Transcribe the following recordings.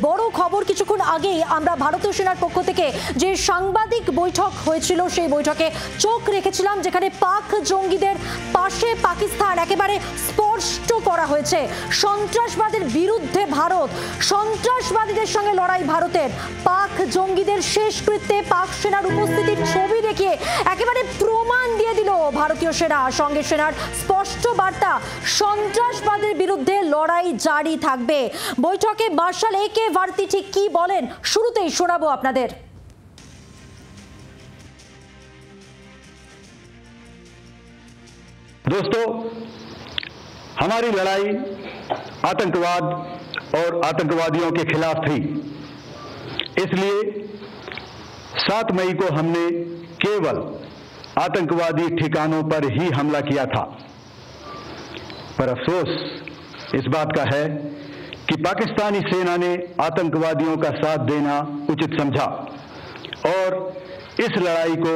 বড় খবর কিছুক্ষণ আগেই আমরা ভারতীয় সেনার পক্ষ থেকে যে সাংবাদিক বৈঠক হয়েছিল সেই বৈঠকে চোখ রেখেছিলাম, যেখানে পাক জঙ্গিদের পাশে পাকিস্তান একেবারে স্পষ্ট করা হয়েছে। সন্ত্রাসবাদের বিরুদ্ধে ভারত, সন্ত্রাসবাদীদের সঙ্গে লড়াই ভারতের। পাক জঙ্গিদের শেষকৃত্যে পাক সেনার উপস্থিতির ছবি দেখিয়ে একেবারে প্রমাণ দিয়ে দিল ভারতীয় সেনা। সঙ্গে সেনার স্পষ্ট বার্তা, সন্ত্রাসবাদের বিরুদ্ধে লড়াই জারি থাকবে। বৈঠকে মার্শাল একে ভারতী ঠিক কি বলেন শুরুতেই শোনাবো আপনাদের। दोस्तों, हमारी लड़ाई आतंकवाद और आतंकवादियों के खिलाफ थी। इसलिए 7 मई को हमने केवल आतंकवादी ठिकानों पर ही हमला किया था। पर अफसोस इस बात का है कि पाकिस्तानी सेना ने आतंकवादियों का साथ देना उचित समझा और इस लड़ाई को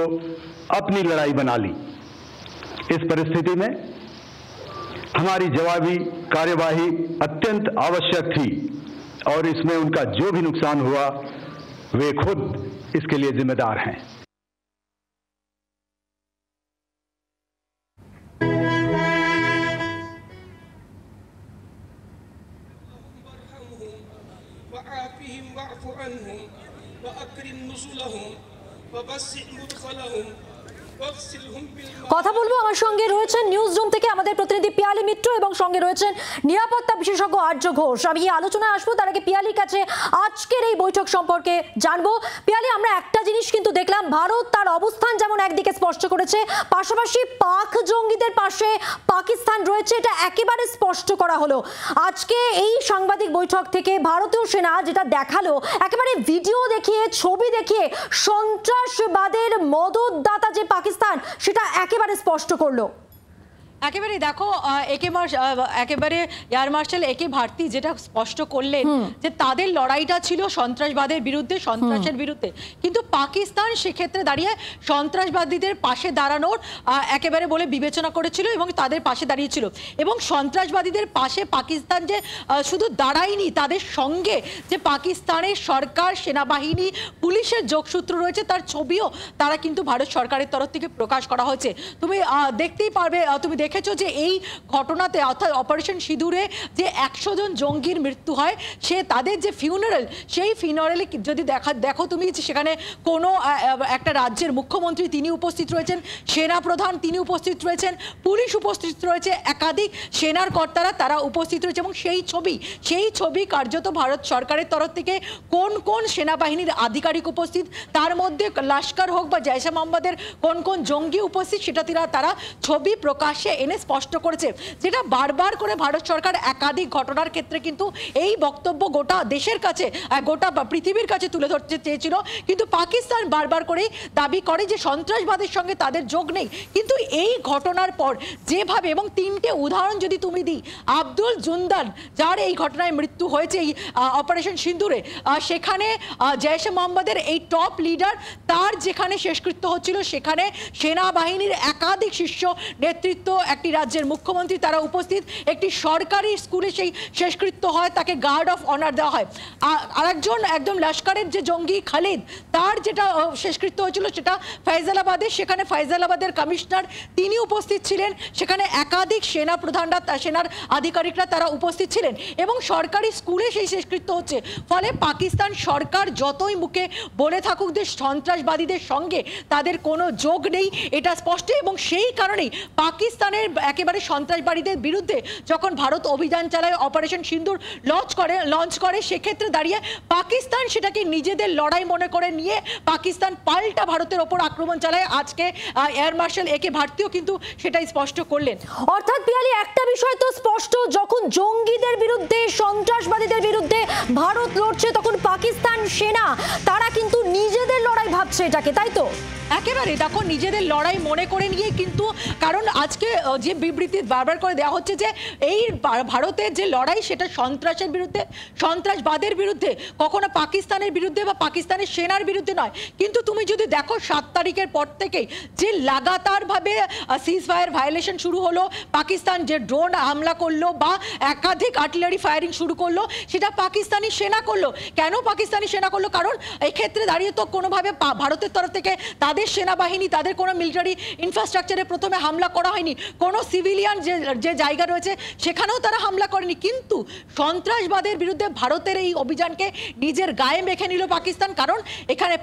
अपनी लड़ाई बना ली। इस परिस्थिति में हमारी जवाबी कार्यवाही अत्यंत आवश्यक थी और इसमें उनका जो भी नुकसान हुआ वे खुद इसके लिए जिम्मेदार हैं। কথা বলবো, আমার সঙ্গে রয়েছেন নিউজ রুম থেকে আমাদের প্রতিনিধি পিয়ালি মিত্র এবং সঙ্গে রয়েছেন নিরাপত্তা বিশেষজ্ঞ আর্য ঘোষ। আমি এই আলোচনায় আসবো, তার আগে পিয়ালির কাছে আজকের এই বৈঠক সম্পর্কে জানবো। পিয়ালি, আমরা একটা জিনিস কিন্তু দেখলাম, ভারত তার অবস্থান যেমন একদিকে স্পষ্ট করেছে, পাশাপাশি পাক জঙ্গিদের পাশে পাকিস্তান রয়েছে, এটা একেবারে স্পষ্ট করা হলো। আজকে এই সাংবাদিক বৈঠক থেকে ভারতীয় সেনা যেটা দেখালো, একেবারে ভিডিও দেখিয়ে ছবি দেখিয়ে সন্ত্রাসবাদের মদতদাতা যে পাকিস্তান সেটা একেবারে স্পষ্ট করলো। একেবারে দেখো, একেবারে এয়ার মার্শাল একে ভারতী যেটা স্পষ্ট করলেন যে তাদের লড়াইটা ছিল সন্ত্রাসবাদের বিরুদ্ধে, সন্ত্রাসের বিরুদ্ধে, কিন্তু পাকিস্তান সেক্ষেত্রে দাঁড়িয়ে সন্ত্রাসবাদীদের পাশে দাঁড়ানোর একেবারে বলে বিবেচনা করেছিল এবং তাদের পাশে দাঁড়িয়েছিল। এবং সন্ত্রাসবাদীদের পাশে পাকিস্তান যে শুধু দাঁড়ায়নি, তাদের সঙ্গে যে পাকিস্তানের সরকার, সেনাবাহিনী, পুলিশের যোগসূত্র রয়েছে তার ছবিও তারা কিন্তু ভারত সরকারের তরফ থেকে প্রকাশ করা হয়েছে। তুমি দেখতেই পারবে, তুমি দেখেছো যে এই ঘটনাতে অর্থাৎ অপারেশন সিঁদুরে যে 100 জন জঙ্গির মৃত্যু হয়, সে তাদের যে ফিউনারেল, সেই ফিউনারেলে যদি দেখো তুমি, সেখানে কোনো একটা রাজ্যের মুখ্যমন্ত্রী তিনি উপস্থিত রয়েছেন, সেনা প্রধান তিনি উপস্থিত রয়েছেন, পুলিশ উপস্থিত রয়েছে, একাধিক সেনার কর্তারা তারা উপস্থিত রয়েছে। এবং সেই ছবি কার্যত ভারত সরকারের তরফ থেকে কোন কোন সেনাবাহিনীর আধিকারিক উপস্থিত, তার মধ্যে লস্কর হোক বা জৈশ-ই মোহাম্মদের কোন কোন জঙ্গি উপস্থিত, সেটা তারা ছবি প্রকাশ্যে এনে স্পষ্ট করেছে। যেটা বারবার করে ভারত সরকার একাধিক ঘটনার ক্ষেত্রে কিন্তু এই বক্তব্য গোটা দেশের কাছে, গোটা পৃথিবীর কাছে তুলে ধরতে চেয়েছিল, কিন্তু পাকিস্তান বারবার করে দাবি করে যে সন্ত্রাসবাদের সঙ্গে তাদের যোগ নেই। কিন্তু এই ঘটনার পর যেভাবে, এবং 3টে উদাহরণ যদি তুমি দিই, আব্দুল জুন্দান যার এই ঘটনায় মৃত্যু হয়েছে এই অপারেশন সিঁদুরে, সেখানে জৈশ-ই মোহাম্মদের এই টপ লিডার তার যেখানে শেষকৃত্য হচ্ছিল, সেখানে সেনাবাহিনীর একাধিক শীর্ষ নেতৃত্ব, একটি রাজ্যের মুখ্যমন্ত্রী তারা উপস্থিত, একটি সরকারি স্কুলে সেই শেষকৃত্য হয়, তাকে গার্ড অফ অনার দেওয়া হয়। আরেকজন একদম লস্করের যে জঙ্গি খালিদ, তার যেটা শেষকৃত্য হয়েছিল সেটা ফয়সালাবাদে, সেখানে ফয়সালাবাদের কমিশনার তিনি উপস্থিত ছিলেন, সেখানে একাধিক সেনা প্রধানরা, সেনার আধিকারিকরা তারা উপস্থিত ছিলেন এবং সরকারি স্কুলে সেই শেষকৃত্য হচ্ছে। ফলে পাকিস্তান সরকার যতই মুখে বলে থাকুক যে সন্ত্রাসবাদীদের সঙ্গে তাদের কোনো যোগ নেই, এটা স্পষ্ট। এবং সেই কারণেই পাকিস্তানের একেবারে সন্ত্রাসবাদীদের বিরুদ্ধে যখন ভারত অভিযান চালায়, অপারেশন সিন্দুর লঞ্চ করে, সেক্ষেত্রে দাঁড়িয়ে পাকিস্তান সেটাকে নিজেদের লড়াই মনে করে নিয়ে পাকিস্তান পাল্টা ভারতের ওপর আক্রমণ চালায়। আজকে এয়ার মার্শাল একে ভারতীও কিন্তু সেটাই স্পষ্ট করলেন। অর্থাৎ পিয়ালি, একটা বিষয় তো স্পষ্ট, যখন জঙ্গিদের বিরুদ্ধে, সন্ত্রাসবাদীদের বিরুদ্ধে ভারত লড়ছে, তখন পাকিস্তান সেনা তারা কিন্তু নিজেদের লড়াই ভাবছে এটাকে, তাই তো? একেবারে দেখো, নিজেদের লড়াই মনে করে নিয়ে, কিন্তু কারণ আজকে যে বিবৃতি বারবার করে দেওয়া হচ্ছে যে এই ভারতের যে লড়াই সেটা সন্ত্রাসের বিরুদ্ধে, সন্ত্রাসবাদের বিরুদ্ধে, কখনো পাকিস্তানের বিরুদ্ধে বা পাকিস্তানের সেনার বিরুদ্ধে নয়। কিন্তু তুমি যদি দেখো 7 তারিখের পর থেকেই যে লাগাতারভাবে সিজ ফায়ার ভায়োলেশন শুরু হলো, পাকিস্তান যে ড্রোন হামলা করলো বা একাধিক আর্টিলারি ফায়ারিং শুরু করলো, সেটা পাকিস্তানি সেনা করলো। কেন পাকিস্তানি সেনা করলো? কারণ এই ক্ষেত্রে দাঁড়িয়ে তো কোনোভাবে ভারতের তরফ থেকে তাদের সেনাবাহিনী, তাদের কোনো মিলিটারি ইনফ্রাস্ট্রাকচারে প্রথমে হামলা করা হয়নি, কোনো সিভিলিয়ান যে জায়গা রয়েছে সেখানেও তারা হামলা করেনি। কিন্তু সন্ত্রাসবাদের বিরুদ্ধে ভারতের এই অভিযানকে নিজের গায়ে মেখে নিল পাকিস্তান। কারণ এখানে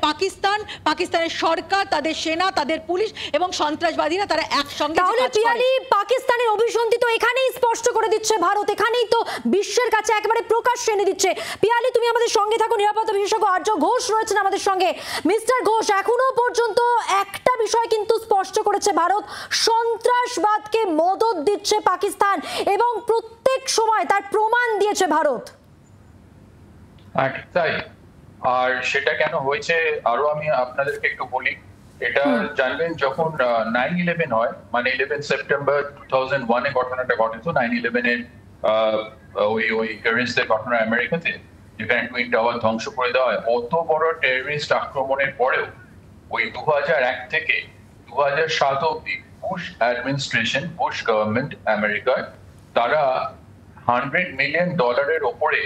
পাকিস্তানের সরকার, তাদের সেনা, তাদের পুলিশ এবং সন্ত্রাসবাদীরা তারা একসঙ্গে। তাহলে পিয়ালি, পাকিস্তানের অভিসন্ধি তো এখানেই স্পষ্ট করে দিচ্ছে ভারত, এখানেই তো বিশ্বের কাছে একেবারে প্রকাশ্যে এনে দিচ্ছে। পিয়ালি, তুমি আমাদের সঙ্গে থাকো, নিরাপত্তা বিশেষজ্ঞ আর্য ঘোষ রয়েছেন আমাদের সঙ্গে। মিস্টার ঘোষ, এখনো পর্যন্ত একটা বিষয় কিন্তু স্পষ্ট করেছে ভারত, সন্ত্রাসবাদকে মদদ দিচ্ছে পাকিস্তান এবং প্রত্যেক সময় তার প্রমাণ দিয়েছে ভারত। তাই, আর সেটা কেন হয়েছে আরো আমি আপনাদেরকে একটু বলি। এটা জানবেন, যখন 9/11 হয়, মানে 11 সেপ্টেম্বর 2001 এ ঘটনাটা ঘটে, তো 9/11 এর ওই টেররিস্টদের ঘটনা আমেরিকাতে, যেখানে টুইন টাওয়ার ধ্বংস করে দেওয়া হয়। অত বড় টেররিস্ট আক্রমণের পরেও ওই 2001 থেকে 2007 অব্দি বুশ অ্যাডমিনিস্ট্রেশন, বুশ গভর্নমেন্ট আমেরিকার, তারা $100 মিলিয়ন ওপরে,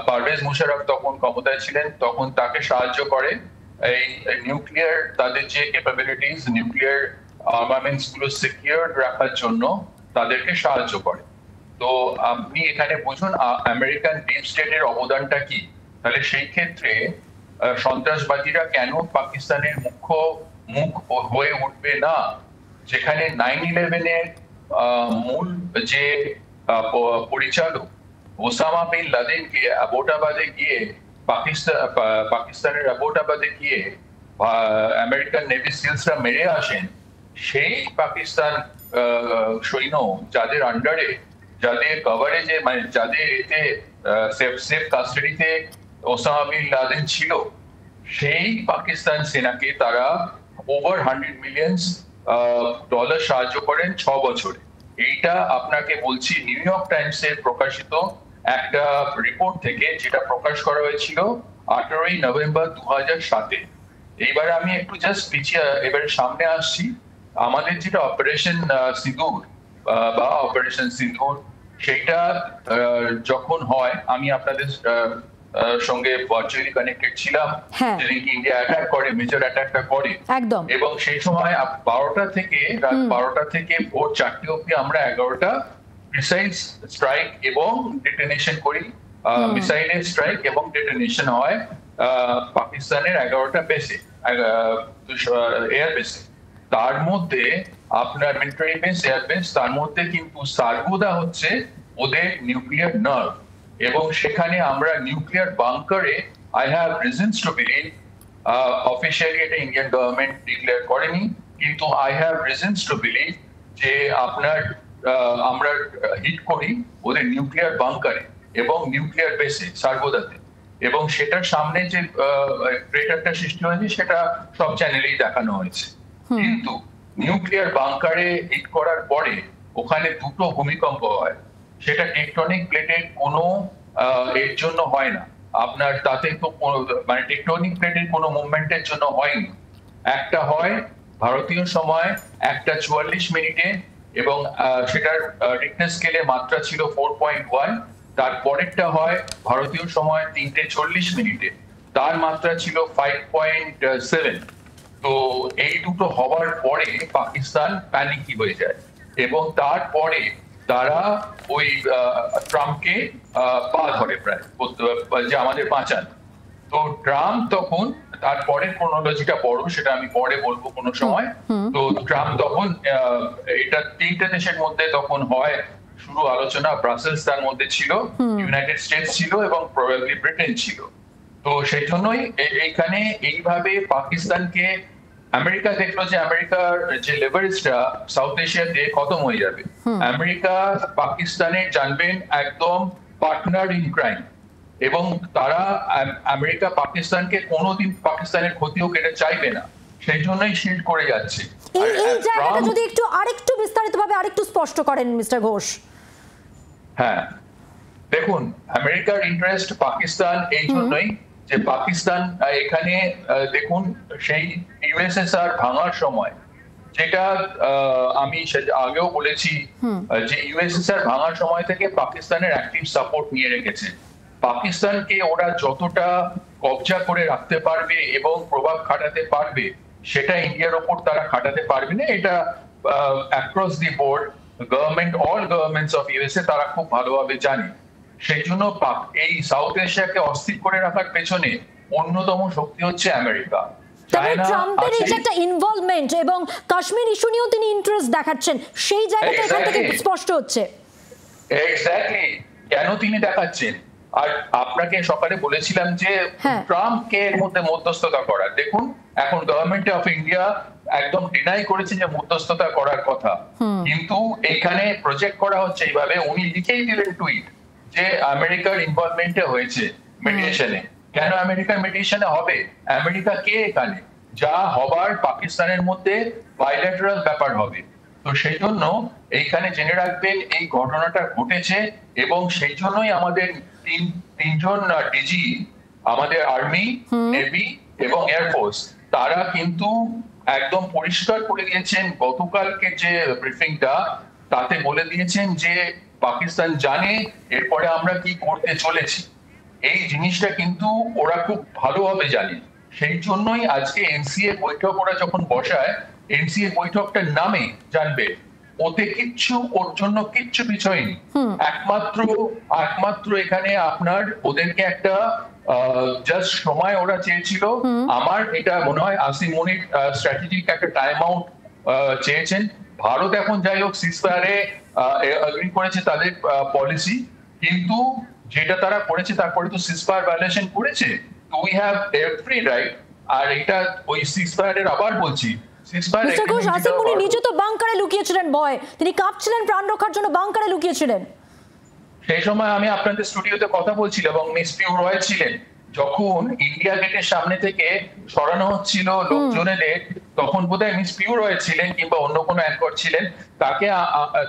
পারভেজ মুশারফ তখন ক্ষমতায় ছিলেন, তখন তাকে সাহায্য করে এই নিউক্লিয়ার, তাদের যে ক্যাপাবিলিটিস, নিউক্লিয়ার আর্মামেন্টস গুলো সিকিউর রাখার জন্য তাদেরকে সাহায্য করে। তো আপনি এখানে বুঝুন আমেরিকান ডিপ স্টেটের অবদানটা কি। তাহলে সেই ক্ষেত্রে সন্ত্রাসবাদীরা কেন পাকিস্তানের মুখ হয়ে উঠবে না, যেখানে 9/11 এর মূল যে পরিচালক ওসামা বিন লাদেনকে অ্যাবোটাবাদে গিয়ে, পাকিস্তানের অ্যাবোটাবাদে গিয়ে আমেরিকান নেভি সিলসরা মেরে আসেন, সেই পাকিস্তান সৈন্য যাদের আন্ডারে, যাদের কভারেজে, মানে যাদের এতে সেফ কাস্টাডিতে ওসামা বিন লাদেন ছিল, সেই পাকিস্তান সেনাকে তারা ওভার $100 মিলিয়ন সাহায্য করেন 6 বছরে। এইটা আপনাকে বলছি নিউ ইয়র্ক টাইমসের প্রকাশিত একটা রিপোর্ট থেকে, যেটা প্রকাশ করা হয়েছিল 18ই নভেম্বর 2007-এ। এইবার আমি একটু জাস্ট পিছিয়ে এবারে সামনে আসছি। আমাদের যেটা অপারেশন সিঁদুর বা অপারেশন সিঁদুর, সেটা যখন হয়, আমি আপনাদের সঙ্গে ভার্চুয়ালি কানেক্টেড ছিলাম, যেদিন ইন্ডিয়া অ্যাটাক করে, মেজর অ্যাটাকটা করে একদম, এবং সেই সময় 12টা থেকে রাত 12টা থেকে ভোর 4টে অবধি আমরা 11টা মিসাইল স্ট্রাইক এবং ডিটোনেশন করি। মিসাইলের স্ট্রাইক এবং ডিটোনেশন হয় পাকিস্তানের 11টা বেসে, এয়ার বেসে। তার মধ্যে আপনার মিলিটারি বেস, এয়ার বেস, তার মধ্যে কিন্তু সার্গোদা হচ্ছে ওদের নিউক্লিয়ার নার্ভ, এবং সেখানে আমরা নিউক্লিয়ার বাংকারে, I have reasons to believe, officially এটা ইন্ডিয়ান গভর্নমেন্ট ডিক্লেয়ার করেনি, কিন্তু I have reasons to believe যে আপনার আমরা হিট করি ওদের নিউক্লিয়ার বাংকারে এবং নিউক্লিয়ার বেসে সার্গোদাতে, এবং সেটার সামনে যে ক্রেটারটা সৃষ্টি হয়েছে সেটা সব চ্যানেলেই দেখানো হয়েছে। কিন্তু নিউক্লিয়ার বাংকারে হিট করার পরে ওখানে দুটো ভূমিকম্প হয়, সেটা টেকটনিক প্লেটের কোনো এর জন্য হয় না আপনার, তাতে তো মানে টেকটনিক প্লেটের কোনো মুভমেন্টের জন্য হয়নি। একটা হয় ভারতীয় সময় 1:44 মিনিটে, এবং সেটার রিক্টার স্কেলে মাত্রা ছিল 4.1। তারপরেরটা হয় ভারতীয় সময় 3:40 মিনিটে, তার মাত্রা ছিল 5.7। তো এই দুটো হওয়ার পরে পাকিস্তান প্যানিকি হয়ে যায়, এবং তারপরে তারা ওই ট্রাম্পকে পা ধরে প্রায়, যে আমাদের বাঁচান। তো ট্রাম্প তখন, তারপরে ক্রোনোলজিটা বড়, সেটা আমি পরে বলবো কোনো সময়। তো ট্রাম্প তখন, এটা 3টে দেশের মধ্যে তখন হয় শুরু আলোচনা, ব্রাসেলস তার মধ্যে ছিল, ইউনাইটেড স্টেটস ছিল এবং প্রবাবলি ব্রিটেন ছিল। তো সেই জন্যই এইখানে এইভাবে পাকিস্তানকে আমেরিকা দেখলো যে আমেরিকার যে লেভারেজটা সাউথ এশিয়াতে খতম হয়ে যাবে। আমেরিকা পাকিস্তানের জানবেন একদম পার্টনার ইন ক্রাইম, এবং তারা আমেরিকা পাকিস্তানকে কোনোদিন পাকিস্তানের ক্ষতি হোক এটা চাইবে না, সেই জন্যই শিল্ড করে যাচ্ছে। এই জায়গাটা যদি আরেকটু বিস্তারিতভাবে আরেকটু স্পষ্ট করেন মিস্টার ঘোষ। হ্যাঁ, দেখুন, আমেরিকার ইন্টারেস্ট পাকিস্তান এই জন্যই যে পাকিস্তান এখানে দেখুন সেই ইউএসএসআর ভাঙার সময়, যেটা আমি আগেও বলেছি যে ইউএসএসআর ভাঙার সময় থেকে পাকিস্তানের অ্যাক্টিভ সাপোর্ট নিয়ে রেখেছে। পাকিস্তানকে ওরা যতটা কবজা করে রাখতে পারবে এবং প্রভাব খাটাতে পারবে, সেটা ইন্ডিয়ার ওপর তারা খাটাতে পারবে না। এটা across the board government, all governments of USA তারা খুব ভালোভাবে জানে। সেই জন্য এই সাউথ এশিয়াকে অস্থির করে রাখার পেছনে অন্যতম শক্তি হচ্ছে আমেরিকা। ট্রাম্পের এই যে একটা ইনভলভমেন্ট এবং কাশ্মীর ইস্যু নিয়েও তিনি ইন্টারেস্ট দেখাচ্ছেন, সেই জায়গাটা এখান থেকে স্পষ্ট হচ্ছে। এক্স্যাক্টলি, কেন তিনি দেখাচ্ছেন? আর আপনাকে সকালে বলেছিলাম যে ট্রাম্পকে এর মধ্যে মধ্যস্থতা করার, দেখুন এখন গভর্নমেন্ট অফ ইন্ডিয়া একদম ডিনাই করেছে যে মধ্যস্থতা করার কথা, কিন্তু এখানে প্রজেক্ট করা হচ্ছে এইভাবে, উনি লিখেই দিলেন টুইট যে আমেরিকার ইনভলভমেন্টে হয়েছে মিডিয়েশনে। কেন আমেরিকার মিডিয়েশনে হবে? আমেরিকা কে এখানে? যা হবার পাকিস্তানের মধ্যে বাইল্যাটারাল ব্যাপার হবে। তো সেই জন্য এইখানে জেনে রাখবেন এই ঘটনাটা ঘটেছে, এবং সেই জন্যই আমাদের তিনজন ডিজি, আমাদের আর্মি, নেভি এবং এয়ারফোর্স, তারা কিন্তু একদম পরিষ্কার করে দিয়েছেন গতকালকে যে ব্রিফিংটা, তাতে বলে দিয়েছেন যে পাকিস্তান জানে এরপরে আমরা কি করতে চলেছি। এই জিনিসটা কিন্তু ওরা খুব ভালোভাবে জানে। সেই জন্যই আজকে এনসিএ বৈঠক ওরা যখন বসায়, এনসিএ বৈঠকটার নামে জানবে ওতে ওর জন্য কিচ্ছু বিষয় নেই, একমাত্র এখানে আপনার ওদেরকে একটা জাস্ট সময় ওরা চেয়েছিল। আমার এটা মনে হয় আসিম মনির স্ট্র্যাটেজিক একটা টাইম আউট চেয়েছেন। ভারত এখন যাই হোক সিজফায়ারে এগ্রি করেছে তাদের পলিসি, কিন্তু যেটা তারা করেছে তারপরে তো সিজফায়ার ভায়োলেশন করেছে। তো উই হ্যাভ এভরি রাইট, আর এটা ওই সিজফায়ারের আবার বলছি, মিস্টার ঘোষ, আসিম মুনি নিজে তো বাংকারে লুকিয়েছিলেন ভয়, তিনি কাঁপছিলেন প্রাণ রক্ষার জন্য, বাংকারে লুকিয়েছিলেন। সেই সময় আমি আপনাদের স্টুডিওতে কথা বলছিলাম এবং মিস পিউ রয় ছিলেন। যখন ইন্ডিয়া গেটের সামনে থেকে সরানো হচ্ছিল লোকজনেদের, তখন বোধহয় মিস পিউ রয় ছিলেন কিংবা অন্য কোনো অ্যাঙ্কর ছিলেন, তাকে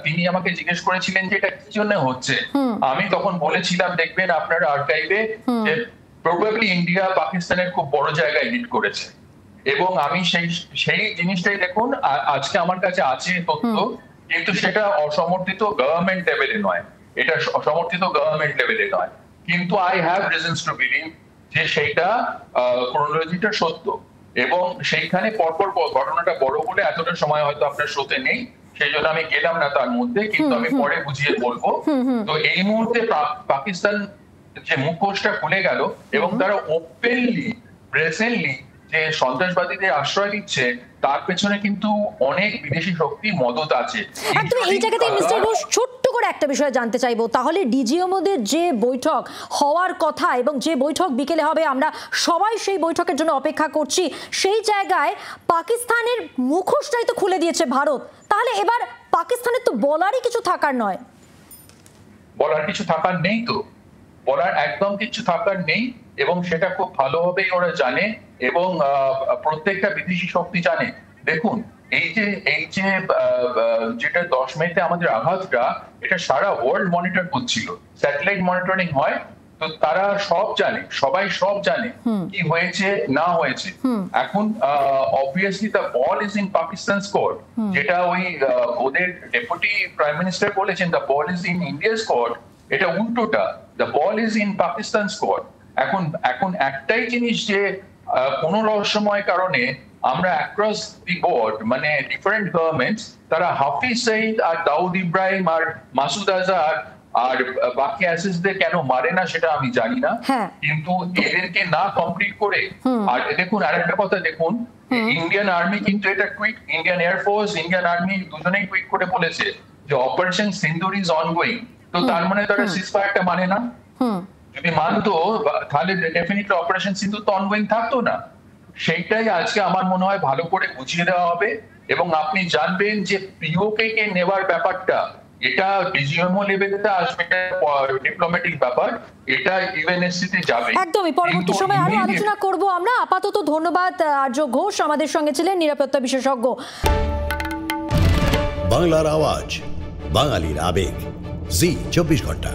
তিনি আমাকে জিজ্ঞেস করেছিলেন যে এটা কি জন্য হচ্ছে। আমি তখন বলেছিলাম দেখবেন আপনার আর্কাইভে যে প্রবাবলি ইন্ডিয়া পাকিস্তানের খুব বড় জায়গায় হিট করেছে, এবং আমি সেই জিনিসটাই দেখুন আজকে আমার কাছে আছে তথ্য, কিন্তু সেটা অসমর্থিত গভর্নমেন্ট লেভেলে নয়, এটা অসমর্থিত গভর্নমেন্ট লেভেলে নয়, কিন্তু I have reasons to believe যে সেইটা ক্রোনোলজিটা সত্য। এবং সেইখানে পরপর ঘটনাটা বড় বলে এতটা সময় হয়তো আপনার শোতে নেই, সেই জন্য আমি গেলাম না তার মধ্যে, কিন্তু আমি পরে বুঝিয়ে বলবো। তো এই মুহূর্তে পাকিস্তান যে মুখোশটা খুলে গেল এবং তারা ওপেনলি প্রেজেন্টলি যে সন্ত্রাসবাদীদের আশ্রয় দিচ্ছে, তার পেছনে কিন্তু অনেক বিদেশি শক্তি মদত আছে। একদম এই জায়গাতে মিস্টার ঘোষ ছোট্ট করে একটা বিষয় জানতে চাইবো, তাহলে ডিজিএমওদের যে বৈঠক হওয়ার কথা এবং যে বৈঠক বিকেলে হবে, আমরা সবাই সেই বৈঠকের জন্য অপেক্ষা করছি, সেই জায়গায় পাকিস্তানের মুখোশটাই তো খুলে দিয়েছে ভারত, তাহলে এবার পাকিস্তানের তো বলারই কিছু থাকার নয়। বলার কিছু থাকার নেই, তো বলার একদম কিছু থাকার নেই, এবং সেটা খুব ভালোভাবেই ওরা জানে, এবং প্রত্যেকটা বিদেশি শক্তি জানে। দেখুন এই যে যেটা 10 মেতে আমাদের আঘাতটা, এটা সারা ওয়ার্ল্ড মনিটর করছিল, স্যাটেলাইট মনিটরিং হয়, তো তারা সব জানে, সবাই সব জানে কি হয়েছে না হয়েছে। এখন obviously the ball is in Pakistan's court, যেটা ওই ওদের ডেপুটি প্রাইম মিনিস্টার বলেছেন the ball is in India's court, এটা উল্টোটা, the ball is in Pakistan's court. এখন একটাই জিনিস যে কোন রহস্যময় কারণে আমরা অ্যাক্রস দি বোর্ড, মানে ডিফারেন্ট গভর্নমেন্টস, তারা হাফিজ সঈদ আর দাউদ ইব্রাহিম আর মাসুদ আজহার আর বাকি অ্যাসিস্টদের কেন মারে না সেটা আমি জানি না, কিন্তু এদেরকে না কমপ্লিট করে। আর দেখুন আরেকটা কথা, দেখুন ইন্ডিয়ান আর্মি কিন্তু এটা tweet, Indian air force, Indian army দুজনেই টুইট করে বলেছে যে অপারেশন সিন্দুর ইজ অনগোয়িং। তো তার মানে তারা সিজফায়ারটা মানে না, যদি মানতো তাহলে ডেফিনেটলি অপারেশন সিন্ধু তো অনগোয়িং থাকতো না। সেইটাই আজকে আমার মনে হয় ভালো করে বুঝিয়ে দেওয়া হবে, এবং আপনি জানবেন যে পিওকে কে নেওয়ার ব্যাপারটা এটা ডিজিএমও লেভেলে আসবে, ডিপ্লোম্যাটিক ব্যাপার, এটা ইউএনএসসি তে যাবে। একদমই, পরবর্তী সময় আরো আলোচনা করব আমরা। আপাতত ধন্যবাদ আর্য ঘোষ, আমাদের সঙ্গে ছিলেন নিরাপত্তা বিশেষজ্ঞ। বাংলার আওয়াজ, বাঙালির আবেগ, জি 24 ঘন্টা।